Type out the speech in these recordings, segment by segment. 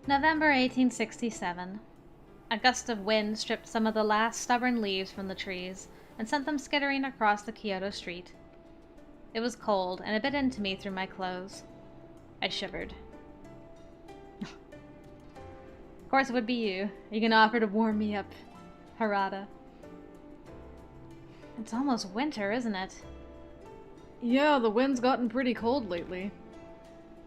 November 1867. A gust of wind stripped some of the last stubborn leaves from the trees and sent them skittering across the Kyoto street. It was cold and it bit into me through my clothes. I shivered. Of course it would be you. You can offer to warm me up, Harada. It's almost winter, isn't it? Yeah, the wind's gotten pretty cold lately.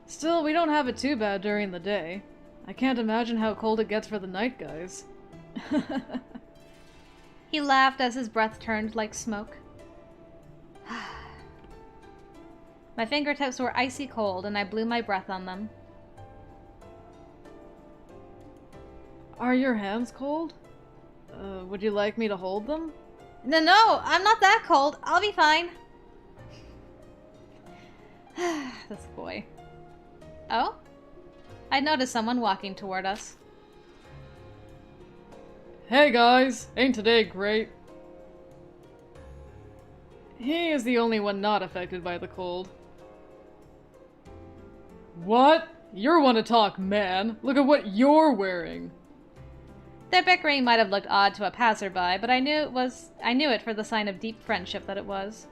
Still, we don't have it too bad during the day. I can't imagine how cold it gets for the night guys. He laughed as his breath turned like smoke. My fingertips were icy cold and I blew my breath on them. Are your hands cold? Would you like me to hold them? No, I'm not that cold. I'll be fine. This boy. Oh? I noticed someone walking toward us. Hey guys, ain't today great? He is the only one not affected by the cold. What? You're one to talk, man. Look at what you're wearing. Their bickering might have looked odd to a passerby, but I knew it for the sign of deep friendship that it was.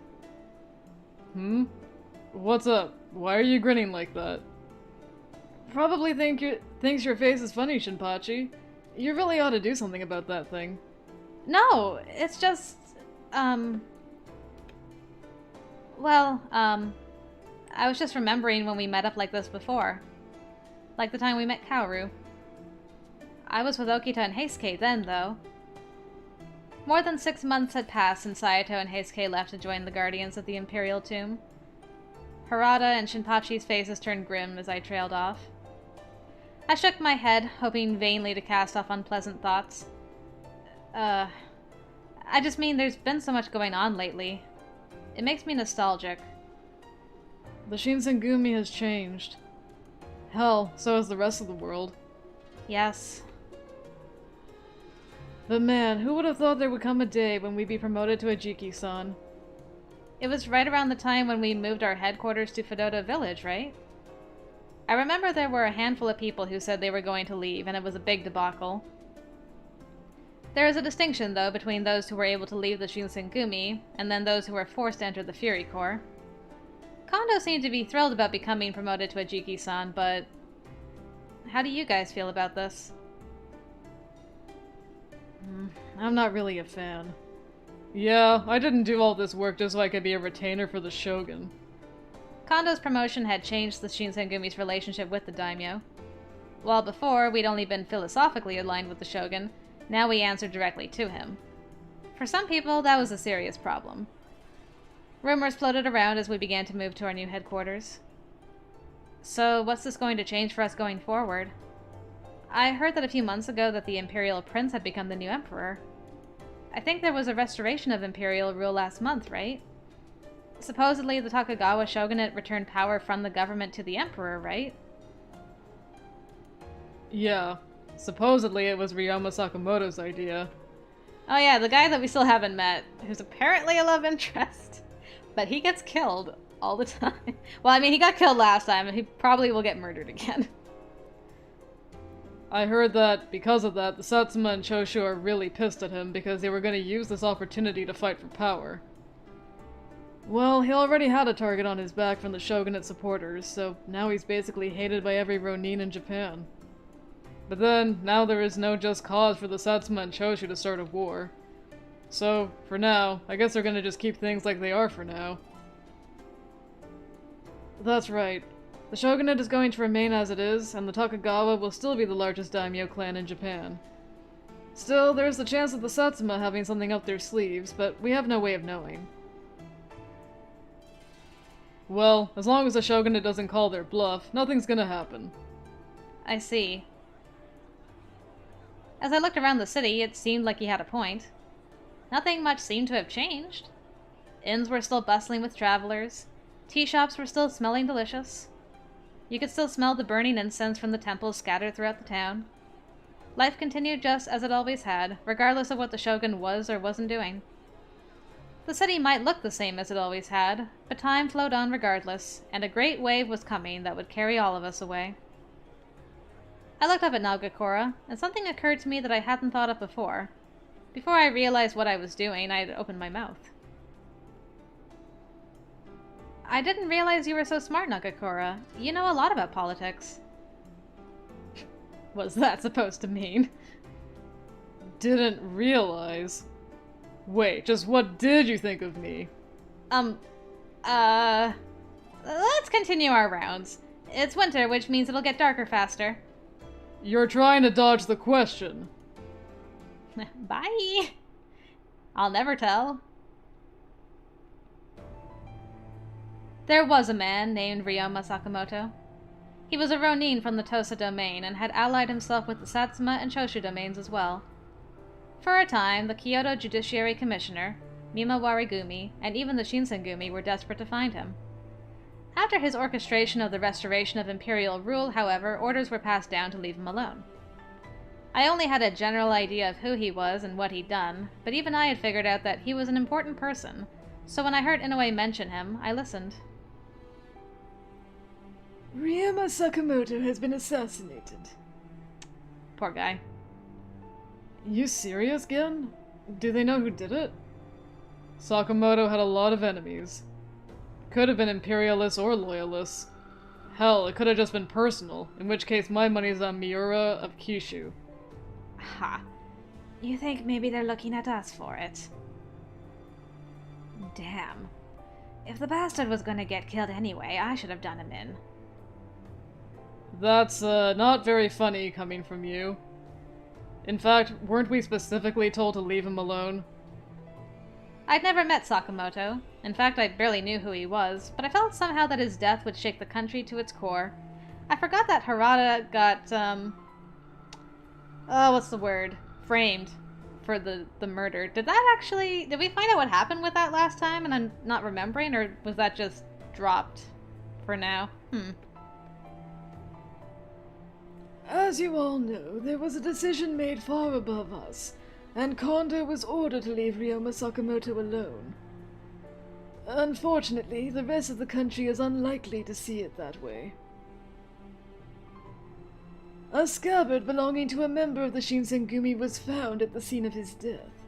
What's up? Why are you grinning like that? Probably thinks your face is funny, Shinpachi. You really ought to do something about that thing. No, it's just, I was just remembering when we met up like this before. Like the time we met Kaoru. I was with Okita and Heisuke then, though. More than 6 months had passed since Saito and Heisuke left to join the Guardians of the Imperial Tomb. Harada and Shinpachi's faces turned grim as I trailed off. I shook my head, hoping vainly to cast off unpleasant thoughts. I just mean there's been so much going on lately. It makes me nostalgic. The Shinsengumi has changed. Hell, so has the rest of the world. Yes. But man, who would have thought there would come a day when we'd be promoted to a Jiki-san? It was right around the time when we moved our headquarters to Fedota Village, right? I remember there were a handful of people who said they were going to leave, and it was a big debacle. There is a distinction, though, between those who were able to leave the Shinsengumi, and then those who were forced to enter the Fury Corps. Kondo seemed to be thrilled about becoming promoted to a Jiki-san, but how do you guys feel about this? I'm not really a fan. Yeah, I didn't do all this work just so I could be a retainer for the Shogun. Kondo's promotion had changed the Shinsengumi's relationship with the daimyo. While before, we'd only been philosophically aligned with the Shogun, now we answered directly to him. For some people, that was a serious problem. Rumors floated around as we began to move to our new headquarters. So, what's this going to change for us going forward? I heard that a few months ago that the Imperial Prince had become the new Emperor. I think there was a restoration of Imperial rule last month, right? Supposedly, the Tokugawa shogunate returned power from the government to the Emperor, right? Yeah. Supposedly it was Ryoma Sakamoto's idea. Oh yeah, the guy that we still haven't met, who's apparently a love interest. But he gets killed all the time. Well, I mean, he got killed last time, and he probably will get murdered again. I heard that, because of that, the Satsuma and Choshu are really pissed at him because they were going to use this opportunity to fight for power. Well, he already had a target on his back from the shogunate supporters, so now he's basically hated by every ronin in Japan. But then, now there is no just cause for the Satsuma and Choshu to start a war. So, for now, I guess they're gonna just keep things like they are for now. That's right. The shogunate is going to remain as it is, and the Tokugawa will still be the largest daimyo clan in Japan. Still, there's the chance of the Satsuma having something up their sleeves, but we have no way of knowing. Well, as long as the shogunate doesn't call their bluff, nothing's gonna happen. I see. As I looked around the city, it seemed like he had a point. Nothing much seemed to have changed. Inns were still bustling with travelers. Tea shops were still smelling delicious. You could still smell the burning incense from the temples scattered throughout the town. Life continued just as it always had, regardless of what the shogun was or wasn't doing. The city might look the same as it always had, but time flowed on regardless, and a great wave was coming that would carry all of us away. I looked up at Nagakura, and something occurred to me that I hadn't thought of before. Before I realized what I was doing, I had opened my mouth. I didn't realize you were so smart, Nagakura. You know a lot about politics. What's that supposed to mean? Didn't realize? Wait, just what did you think of me? Let's continue our rounds. It's winter, which means it'll get darker faster. You're trying to dodge the question. Bye! I'll never tell. There was a man named Ryoma Sakamoto. He was a Ronin from the Tosa domain and had allied himself with the Satsuma and Choshu domains as well. For a time, the Kyoto Judiciary Commissioner, Mima Warigumi, and even the Shinsengumi were desperate to find him. After his orchestration of the restoration of imperial rule, however, orders were passed down to leave him alone. I only had a general idea of who he was and what he'd done, but even I had figured out that he was an important person, so when I heard Inoue mention him, I listened. Ryoma Sakamoto has been assassinated. Poor guy. You serious, Gen? Do they know who did it? Sakamoto had a lot of enemies. Could have been imperialists or loyalists. Hell, it could have just been personal, in which case my money's on Miura of Kishu. Ha. You think maybe they're looking at us for it? Damn. If the bastard was gonna get killed anyway, I should have done him in. That's, not very funny coming from you. In fact, weren't we specifically told to leave him alone? I'd never met Sakamoto. In fact, I barely knew who he was, but I felt somehow that his death would shake the country to its core. I forgot that Harada got, what's the word? Framed for the murder. Did we find out what happened with that last time and I'm not remembering, or was that just dropped for now? As you all know, there was a decision made far above us, and Kondo was ordered to leave Ryoma Sakamoto alone. Unfortunately, the rest of the country is unlikely to see it that way. A scabbard belonging to a member of the Shinsengumi was found at the scene of his death.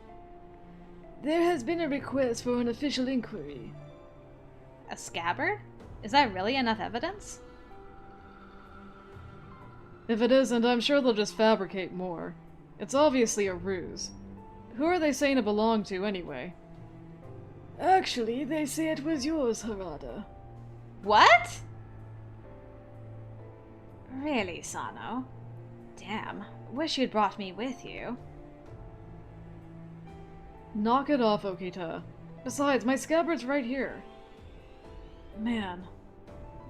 There has been a request for an official inquiry. A scabbard? Is that really enough evidence? If it isn't, I'm sure they'll just fabricate more. It's obviously a ruse. Who are they saying it belonged to, anyway? Actually, they say it was yours, Harada. What? Really, Sano? Damn, wish you'd brought me with you. Knock it off, Okita. Besides, my scabbard's right here. Man,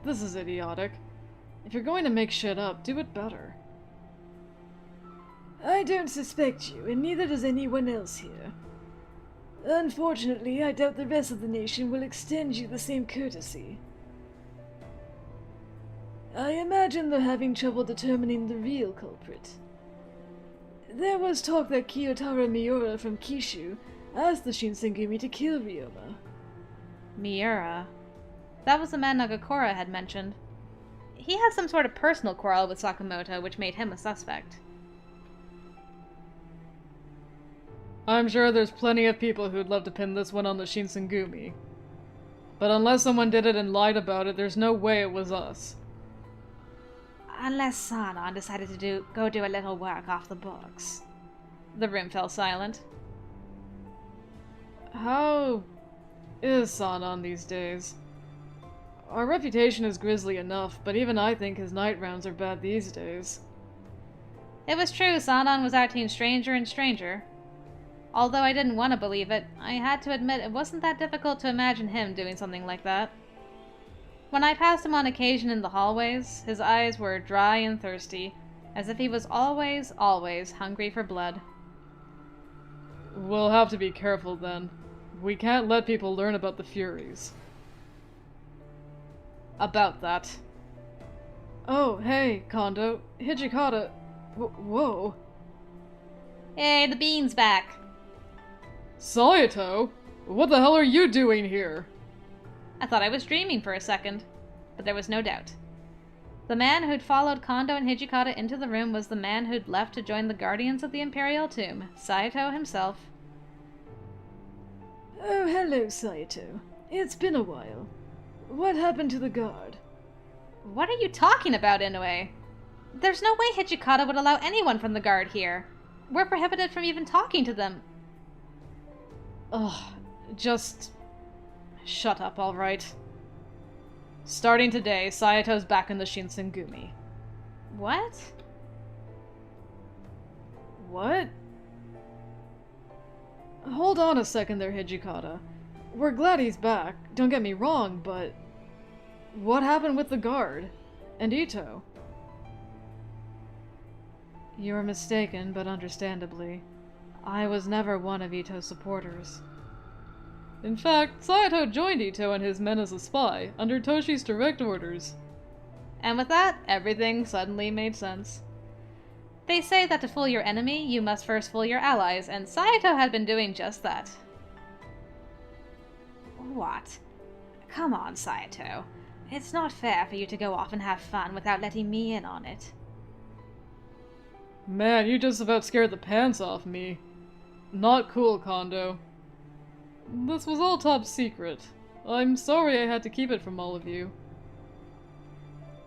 this is idiotic. If you're going to make shit up, do it better. I don't suspect you, and neither does anyone else here. Unfortunately, I doubt the rest of the nation will extend you the same courtesy. I imagine they're having trouble determining the real culprit. There was talk that Kiyotaro Miura from Kishu asked the Shinsengumi to kill Ryoma. Miura. That was the man Nagakura had mentioned. He had some sort of personal quarrel with Sakamoto, which made him a suspect. I'm sure there's plenty of people who'd love to pin this one on the Shinsengumi. But unless someone did it and lied about it, there's no way it was us. Unless Sanon decided to go do a little work off the books. The room fell silent. How is Sanon these days? Our reputation is grisly enough, but even I think his night rounds are bad these days. It was true, Sanon was our team's stranger and stranger. Although I didn't want to believe it, I had to admit it wasn't that difficult to imagine him doing something like that. When I passed him on occasion in the hallways, his eyes were dry and thirsty, as if he was always, always hungry for blood. We'll have to be careful then. We can't let people learn about the Furies. About that. Oh, hey, Kondo. Hijikata. Whoa. Hey, the bean's back. Saito? What the hell are you doing here? I thought I was dreaming for a second, but there was no doubt. The man who'd followed Kondo and Hijikata into the room was the man who'd left to join the Guardians of the Imperial Tomb, Saito himself. Oh, hello, Saito. It's been a while. What happened to the guard? What are you talking about, Inoue? There's no way Hijikata would allow anyone from the guard here. We're prohibited from even talking to them. Ugh, just... shut up, alright. Starting today, Saito's back in the Shinsengumi. What? What? Hold on a second there, Hijikata. We're glad he's back, don't get me wrong, but... what happened with the guard? And Itou? You're mistaken, but understandably. I was never one of Itou's supporters. In fact, Saito joined Itou and his men as a spy, under Toshi's direct orders. And with that, everything suddenly made sense. They say that to fool your enemy, you must first fool your allies, and Saito had been doing just that. What? Come on, Saito. It's not fair for you to go off and have fun without letting me in on it. Man, you just about scared the pants off me. Not cool, Kondo. This was all top secret. I'm sorry I had to keep it from all of you.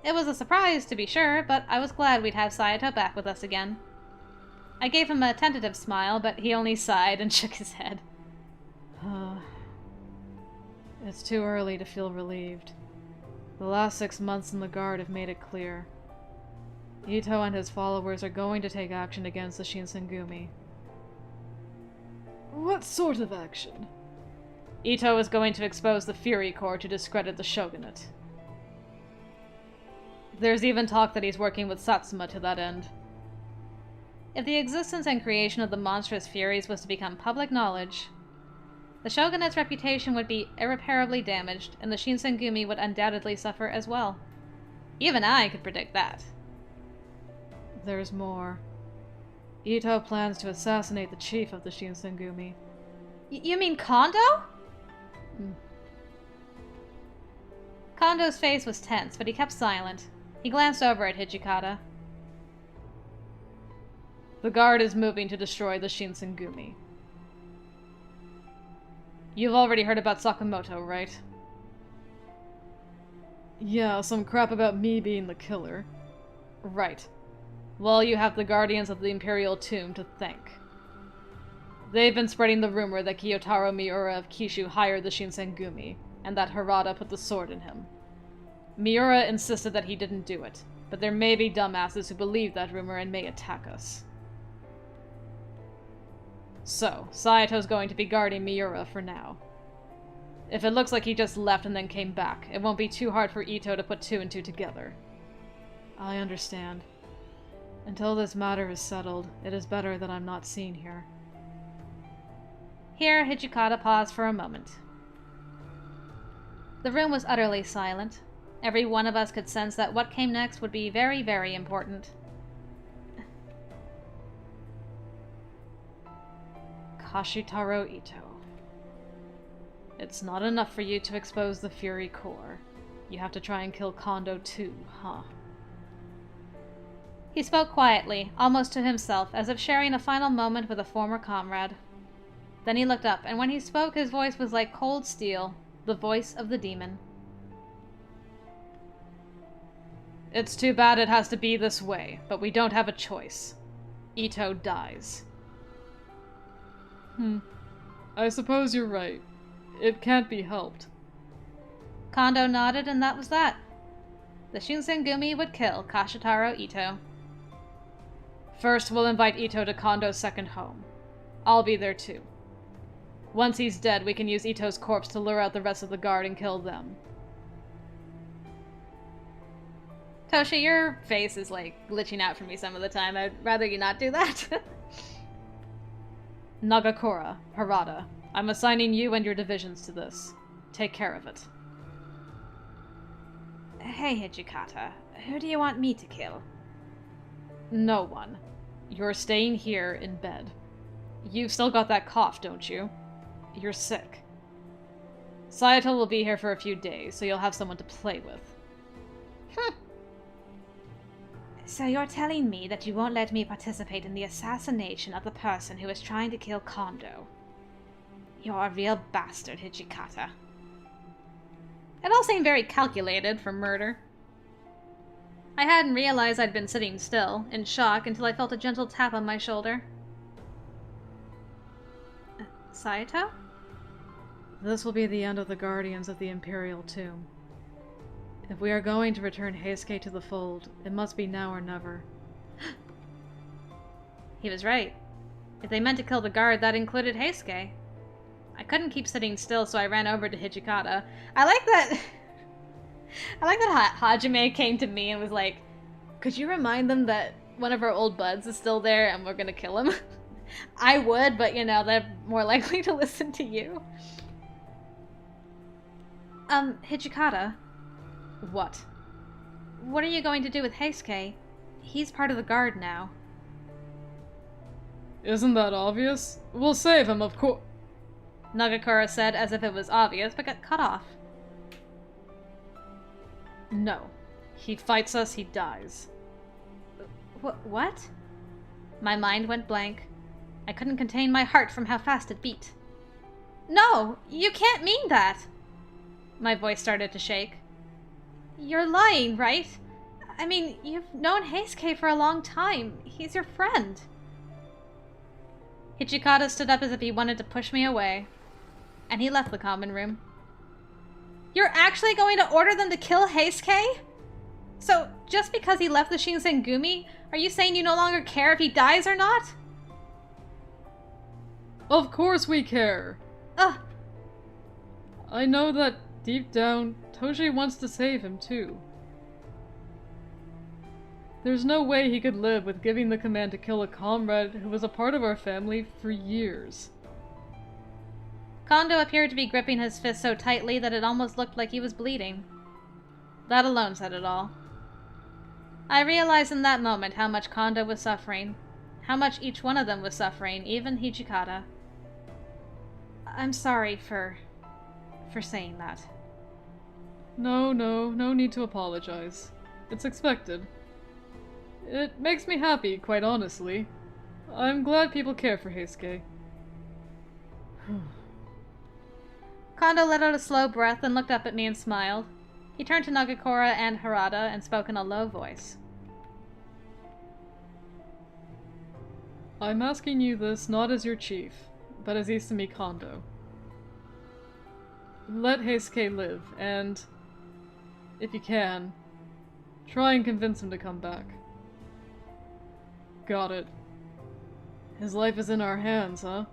It was a surprise, to be sure, but I was glad we'd have Saito back with us again. I gave him a tentative smile, but he only sighed and shook his head. It's too early to feel relieved. The last 6 months in the guard have made it clear. Itou and his followers are going to take action against the Shinsengumi. What sort of action? Itou is going to expose the Fury Corps to discredit the shogunate. There's even talk that he's working with Satsuma to that end. If the existence and creation of the monstrous Furies was to become public knowledge, the shogunate's reputation would be irreparably damaged, and the Shinsengumi would undoubtedly suffer as well. Even I could predict that. There's more. Itou plans to assassinate the chief of the Shinsengumi. You mean Kondo? Kondo's face was tense, but he kept silent. He glanced over at Hijikata. The guard is moving to destroy the Shinsengumi. You've already heard about Sakamoto, right? Yeah, some crap about me being the killer. Right. Well, you have the Guardians of the Imperial Tomb to thank. They've been spreading the rumor that Kiyotaro Miura of Kishu hired the Shinsengumi, and that Harada put the sword in him. Miura insisted that he didn't do it, but there may be dumbasses who believe that rumor and may attack us. So, Saito's going to be guarding Miura for now. If it looks like he just left and then came back, it won't be too hard for Itou to put 2 and 2 together. I understand. Until this matter is settled, it is better that I'm not seen here. Here, Hijikata paused for a moment. The room was utterly silent. Every one of us could sense that what came next would be very, very important. Kashitaro Itou. It's not enough for you to expose the Fury Corps. You have to try and kill Kondo too, huh? He spoke quietly, almost to himself, as if sharing a final moment with a former comrade. Then he looked up, and when he spoke, his voice was like cold steel, the voice of the demon. It's too bad it has to be this way, but we don't have a choice. Itou dies. I suppose you're right. It can't be helped. Kondo nodded, and that was that. The Shinsengumi would kill Kashitaro Itou. First, we'll invite Itou to Kondo's second home. I'll be there too. Once he's dead, we can use Itou's corpse to lure out the rest of the guard and kill them. Toshi, your face is like glitching out for me some of the time. I'd rather you not do that. Nagakura, Harada, I'm assigning you and your divisions to this. Take care of it. Hey, Hijikata, who do you want me to kill? No one. You're staying here in bed. You've still got that cough, don't you? You're sick. Saito will be here for a few days, so you'll have someone to play with. So you're telling me that you won't let me participate in the assassination of the person who is trying to kill Kondo? You're a real bastard, Hijikata. It all seemed very calculated for murder. I hadn't realized I'd been sitting still, in shock, until I felt a gentle tap on my shoulder. Saito? This will be the end of the Guardians of the Imperial Tomb. If we are going to return Heisuke to the fold, it must be now or never. He was right. If they meant to kill the guard, that included Heisuke. I couldn't keep sitting still, so I ran over to Hijikata. I like that... I like that Hajime came to me and was like, could you remind them that one of our old buds is still there and we're gonna kill him? I would, but you know, they're more likely to listen to you. Hijikata. What? What are you going to do with Heisuke? He's part of the guard now. Isn't that obvious? We'll save him, of course. Nagakura said as if it was obvious, but got cut off. No. He fights us, he dies. What? My mind went blank. I couldn't contain my heart from how fast it beat. No! You can't mean that! My voice started to shake. You're lying, right? I mean, you've known Heisuke for a long time. He's your friend. Hijikata stood up as if he wanted to push me away, and he left the common room. You're actually going to order them to kill Heisuke? So, just because he left the Shinsengumi, are you saying you no longer care if he dies or not? Of course we care! Ugh. I know that, deep down, Toshi wants to save him too. There's no way he could live with giving the command to kill a comrade who was a part of our family for years. Kondo appeared to be gripping his fist so tightly that it almost looked like he was bleeding. That alone said it all. I realized in that moment how much Kondo was suffering, how much each one of them was suffering, even Hijikata. I'm sorry for saying that. No need to apologize. It's expected. It makes me happy, quite honestly. I'm glad people care for Heisuke. Kondo let out a slow breath and looked up at me and smiled. He turned to Nagakura and Harada and spoke in a low voice. I'm asking you this not as your chief, but as Isumi Kondo. Let Heisuke live, and, if you can, try and convince him to come back. Got it. His life is in our hands, huh?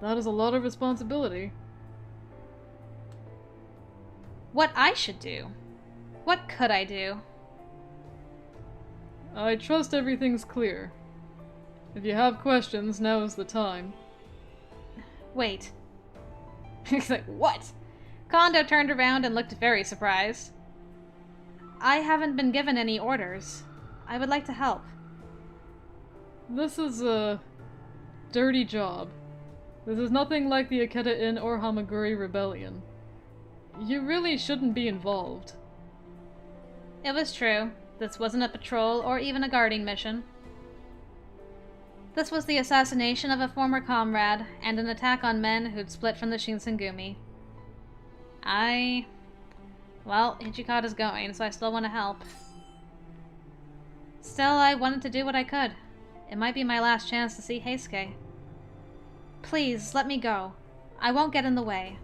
That is a lot of responsibility. What I should do? What could I do? I trust everything's clear. If you have questions, now is the time. Wait. He's like, what? Kondo turned around and looked very surprised. I haven't been given any orders. I would like to help. This is a dirty job. This is nothing like the Ikeda Inn or Hamaguri Rebellion. You really shouldn't be involved. It was true. This wasn't a patrol or even a guarding mission. This was the assassination of a former comrade and an attack on men who'd split from the Shinsengumi. Well, Hijikata's going, so I still want to help. Still, I wanted to do what I could. It might be my last chance to see Heisuke. Please, let me go. I won't get in the way.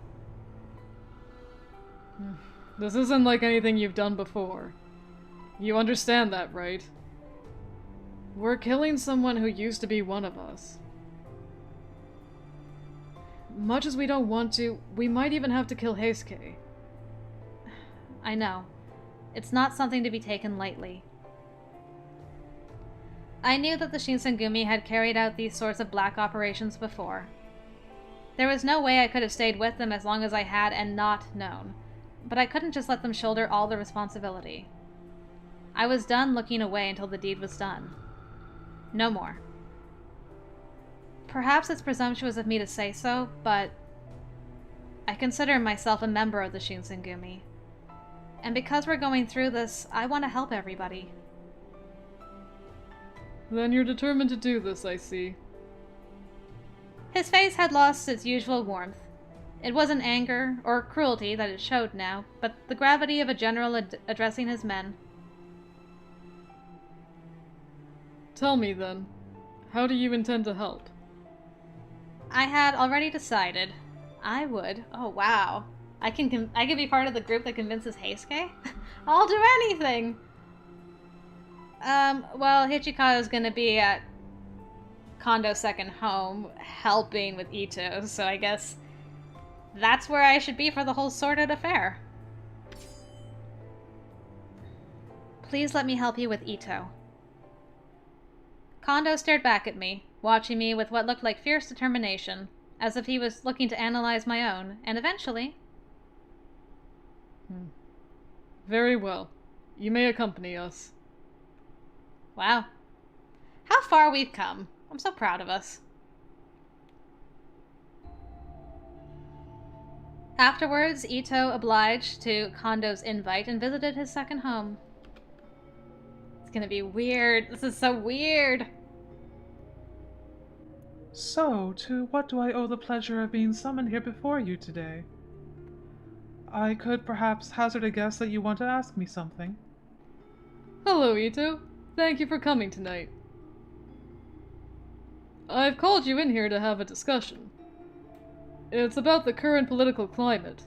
This isn't like anything you've done before. You understand that, right? We're killing someone who used to be one of us. Much as we don't want to, we might even have to kill Heisuke. I know. It's not something to be taken lightly. I knew that the Shinsengumi had carried out these sorts of black operations before. There was no way I could have stayed with them as long as I had and not known, but I couldn't just let them shoulder all the responsibility. I was done looking away until the deed was done. No more. Perhaps it's presumptuous of me to say so, but I consider myself a member of the Shinsengumi. And because we're going through this, I want to help everybody. Then you're determined to do this, I see. His face had lost its usual warmth. It wasn't anger or cruelty that it showed now, but the gravity of a general addressing his men. Tell me then, how do you intend to help? I had already decided I would. Oh wow. I can be part of the group that convinces Heisuke? I'll do anything! Well, Hichikata's gonna be at Kondo's second home, helping with Itou, so I guess that's where I should be for the whole sordid affair. Please let me help you with Itou. Kondo stared back at me, watching me with what looked like fierce determination, as if he was looking to analyze my own, and eventually... Very well. You may accompany us. Wow. How far we've come. I'm so proud of us. Afterwards, Itou obliged to Kondo's invite and visited his second home. It's gonna be weird. This is so weird. So, to what do I owe the pleasure of being summoned here before you today? I could perhaps hazard a guess that you want to ask me something. Hello, Itou. Thank you for coming tonight. I've called you in here to have a discussion. It's about the current political climate.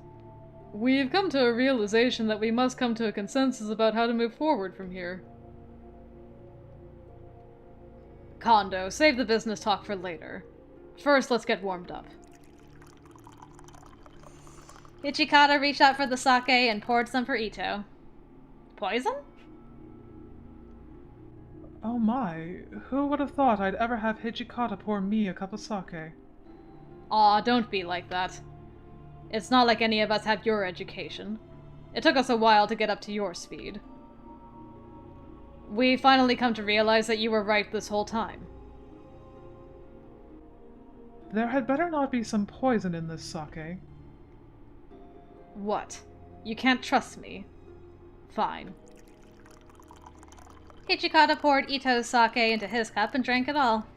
We've come to a realization that we must come to a consensus about how to move forward from here. Kondo, save the business talk for later. First, let's get warmed up. Ichikata reached out for the sake and poured some for Itou. Poison? Oh my, who would have thought I'd ever have Hichikata pour me a cup of sake? Aw, don't be like that. It's not like any of us have your education. It took us a while to get up to your speed. We finally come to realize that you were right this whole time. There had better not be some poison in this sake. What? You can't trust me. Fine. Hichikata poured Itou's sake into his cup and drank it all.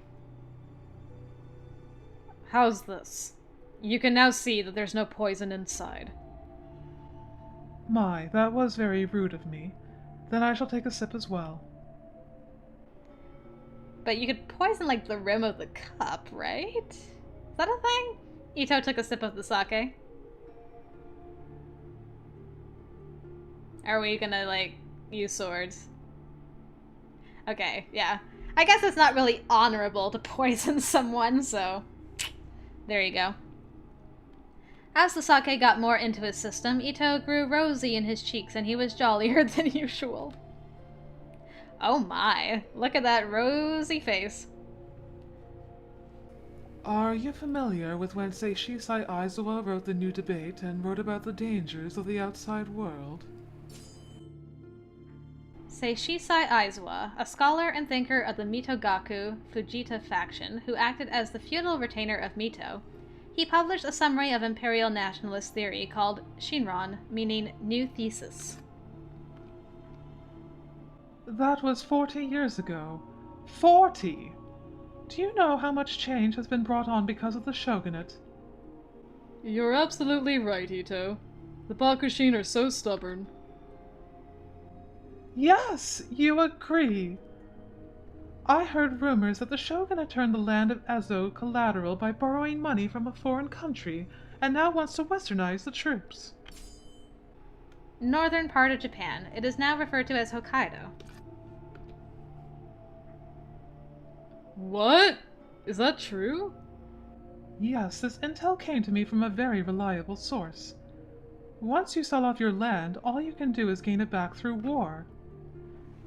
How's this? You can now see that there's no poison inside. My, that was very rude of me. Then I shall take a sip as well. But you could poison, like, the rim of the cup, right? Is that a thing? Itou took a sip of the sake. Are we gonna, like, use swords? Okay, yeah. I guess it's not really honorable to poison someone, so... There you go. As the sake got more into his system, Itou grew rosy in his cheeks and he was jollier than usual. Oh my, look at that rosy face. Are you familiar with when Seishisai Aizawa wrote the new debate and wrote about the dangers of the outside world? Seishisai Aizawa, a scholar and thinker of the Mitogaku Fujita faction who acted as the feudal retainer of Mito, he published a summary of imperial nationalist theory called Shinron, meaning new thesis. That was 40 years ago. 40! Do you know how much change has been brought on because of the shogunate? You're absolutely right, Itou. The Bakushin are so stubborn. Yes, you agree. I heard rumors that the shogunate turned the land of Ezo collateral by borrowing money from a foreign country, and now wants to westernize the troops. Northern part of Japan. It is now referred to as Hokkaido. What? Is that true? Yes, this intel came to me from a very reliable source. Once you sell off your land, all you can do is gain it back through war.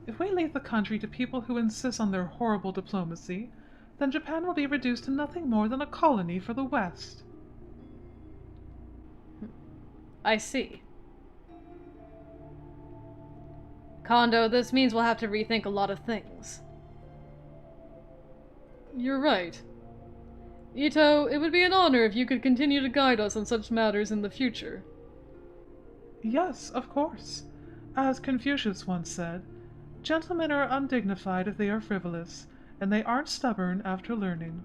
If we leave the country to people who insist on their horrible diplomacy, then Japan will be reduced to nothing more than a colony for the West. I see. Kondo, this means we'll have to rethink a lot of things. You're right. Itou, it would be an honor if you could continue to guide us on such matters in the future. Yes, of course. As Confucius once said, gentlemen are undignified if they are frivolous, and they aren't stubborn after learning.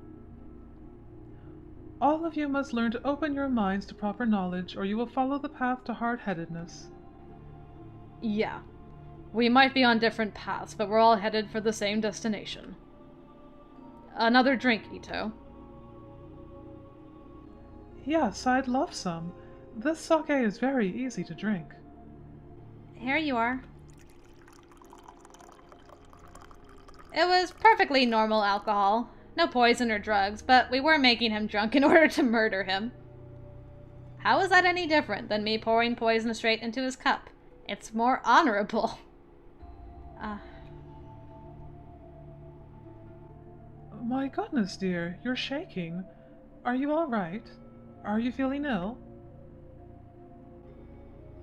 All of you must learn to open your minds to proper knowledge, or you will follow the path to hard-headedness. Yeah. We might be on different paths, but we're all headed for the same destination. Another drink, Itou. Yes, I'd love some. This sake is very easy to drink. Here you are. It was perfectly normal alcohol. No poison or drugs, but we were making him drunk in order to murder him. How is that any different than me pouring poison straight into his cup? It's more honorable. My goodness, dear, you're shaking. Are you all right? Are you feeling ill?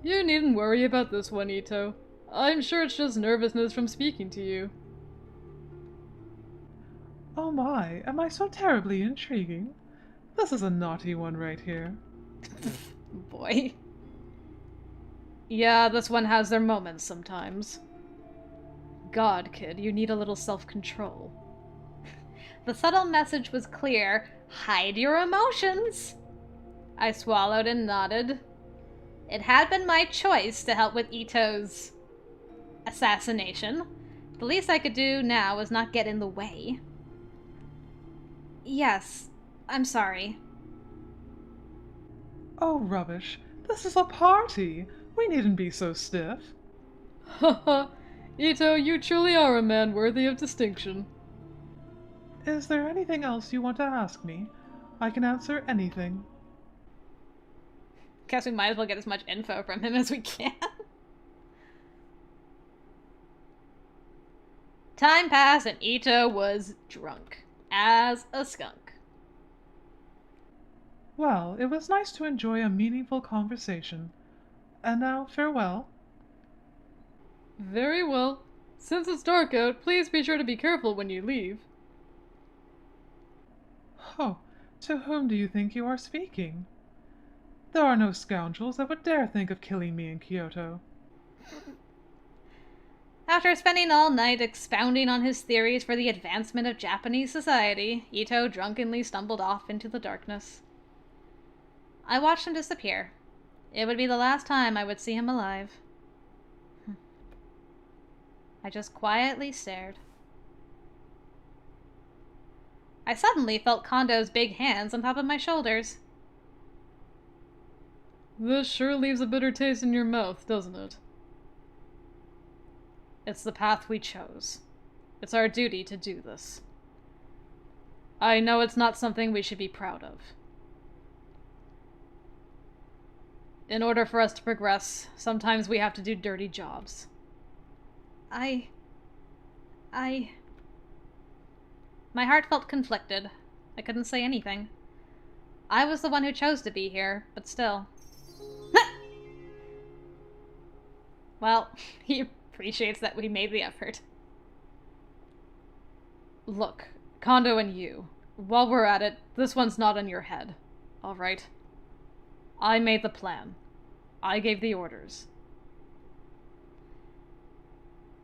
You needn't worry about this one, Itou. I'm sure it's just nervousness from speaking to you. Oh my, am I so terribly intriguing? This is a naughty one right here. Boy. Yeah, this one has their moments sometimes. God, kid, you need a little self-control. The subtle message was clear. Hide your emotions. I swallowed and nodded. It had been my choice to help with Itou's assassination. The least I could do now was not get in the way. Yes, I'm sorry. Oh, rubbish. This is a party. We needn't be so stiff. Haha, Itou, you truly are a man worthy of distinction. Is there anything else you want to ask me? I can answer anything. Guess we might as well get as much info from him as we can. Time passed and Itou was drunk. As a skunk. Well, it was nice to enjoy a meaningful conversation. And now, farewell. Very well. Since it's dark out, please be sure to be careful when you leave. Oh, to whom do you think you are speaking? There are no scoundrels that would dare think of killing me in Kyoto. After spending all night expounding on his theories for the advancement of Japanese society, Itou drunkenly stumbled off into the darkness. I watched him disappear. It would be the last time I would see him alive. I just quietly stared. I suddenly felt Kondo's big hands on top of my shoulders. This sure leaves a bitter taste in your mouth, doesn't it? It's the path we chose. It's our duty to do this. I know it's not something we should be proud of. In order for us to progress, sometimes we have to do dirty jobs. My heart felt conflicted. I couldn't say anything. I was the one who chose to be here, but still. Well, he appreciates that we made the effort. Look, Kondo and you, while we're at it, this one's not in your head, alright? I made the plan. I gave the orders.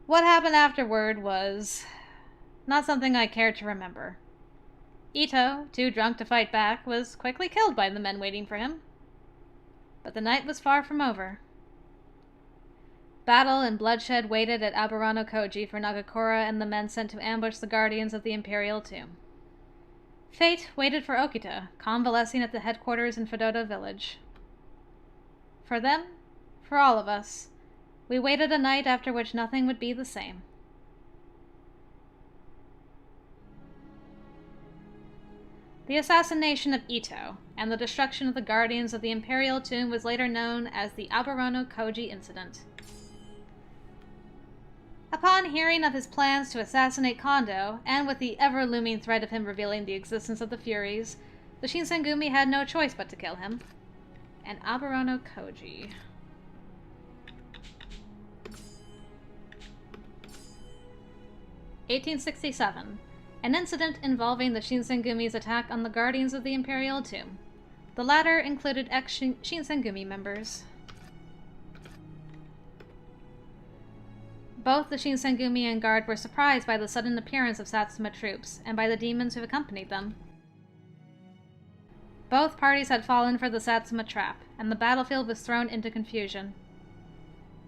What happened afterward was not something I cared to remember. Itou, too drunk to fight back, was quickly killed by the men waiting for him. But the night was far from over. Battle and bloodshed waited at Aburanokoji for Nagakura and the men sent to ambush the guardians of the Imperial Tomb. Fate waited for Okita, convalescing at the headquarters in Fedoto village. For them, for all of us, we waited a night after which nothing would be the same. The assassination of Itou and the destruction of the guardians of the Imperial Tomb was later known as the Aburanokoji incident. Upon hearing of his plans to assassinate Kondo, and with the ever-looming threat of him revealing the existence of the Furies, the Shinsengumi had no choice but to kill him. And Aburanokoji. (1867). An incident involving the Shinsengumi's attack on the Guardians of the Imperial Tomb. The latter included ex-Shinsengumi members. Both the Shinsengumi and guard were surprised by the sudden appearance of Satsuma troops, and by the demons who accompanied them. Both parties had fallen for the Satsuma trap, and the battlefield was thrown into confusion.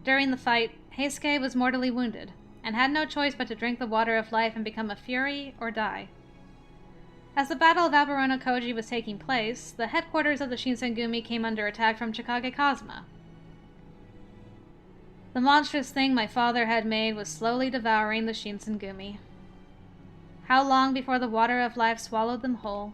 During the fight, Heisuke was mortally wounded, and had no choice but to drink the water of life and become a fury or die. As the Battle of Aburanokoji was taking place, the headquarters of the Shinsengumi came under attack from Chikage Kazuma. The monstrous thing my father had made was slowly devouring the Shinsengumi. How long before the water of life swallowed them whole,